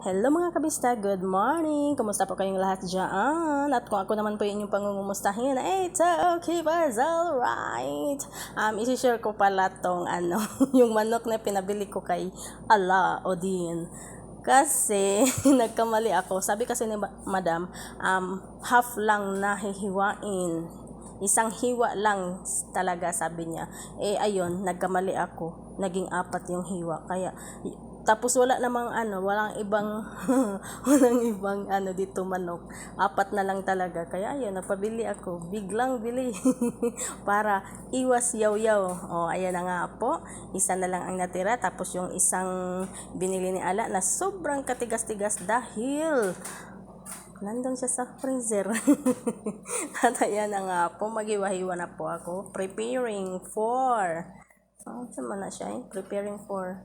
Hello mga kabista, good morning! Kumusta po kayong lahat dyan? At kung ako naman po yung inyong pangungumustahin, it's okay, but alright! Isi-share ko pala tong yung manok na pinabili ko kay Alaudin. Kasi nagkamali ako. Sabi kasi ni Madam, half lang nahihiwain. Isang hiwa lang talaga, sabi niya. Ayun, nagkamali ako. Naging 4 yung hiwa. Kaya tapos wala namang walang ibang walang ibang dito manok. 4 na lang talaga. Kaya ayun, napabili ako. Biglang bili para iwas yaw-yaw. Ayan na nga po. Isa na lang ang natira. Tapos yung isang binili ni Ala na sobrang katigas-tigas dahil nandun siya sa freezer. At ayan na nga po, maghiwa-hiwa na po ako. Preparing for, sama na siya preparing for,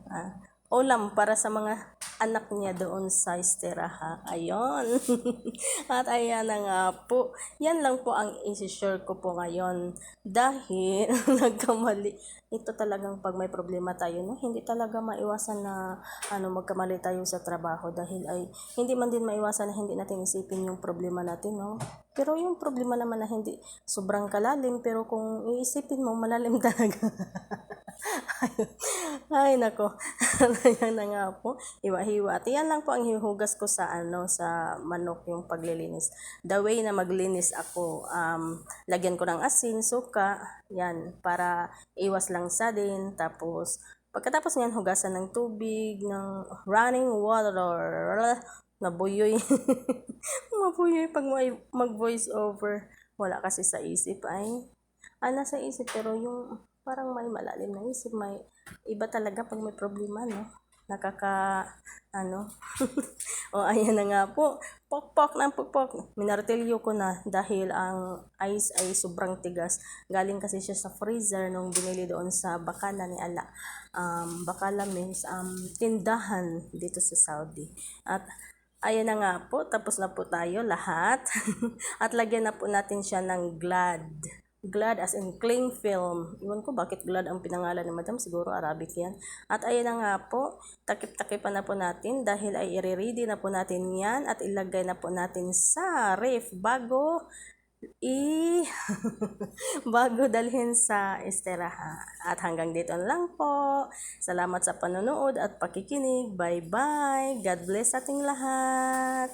ulam para sa mga anak niya doon sa esteraha. Ayun. At ayan na nga po. Yan lang po ang isi-share ko po ngayon. Dahil nagkamali. Ito talagang pag may problema tayo, no? Hindi talaga maiwasan na magkamali tayo sa trabaho. Dahil ay hindi man din maiwasan na hindi natin isipin yung problema natin, no? Pero yung problema naman na hindi sobrang kalalim, pero kung iisipin mo, malalim talaga. Ay, nako. Ayan na nga po. Hiwa-hiwa. At yan lang po ang hihugas ko sa sa manok, yung paglilinis. The way na maglinis ako, lagyan ko ng asin, suka, yan, para iwas lang sa din. Tapos, pagkatapos niyan, hugasan ng tubig, ng running water, nabuyoy. Mabuyoy pag mag-voice over. Wala kasi sa isip ay. Nasa isip, pero yung parang may malalim na isip, may iba talaga pag may problema, no? Ayan na nga po. Pokpok ng pokpok. Minartilyo ko na dahil ang ice ay sobrang tigas. Galing kasi siya sa freezer nung binili doon sa Bakala ni Ala. Bakala means tindahan dito sa Saudi. At ayan na nga po, tapos na po tayo lahat. At lagyan na po natin siya ng Glad. Glad as in cling film. Iwan ko bakit Glad ang pinangalan ni Madam. Siguro Arabic yan. At ayan na nga po. Takip-takipan na po natin dahil ay i-ready na po natin yan. At ilagay na po natin sa ref bago bago dalhin sa esteraha. At hanggang dito lang po. Salamat sa panonood at pakikinig. Bye-bye. God bless ating lahat.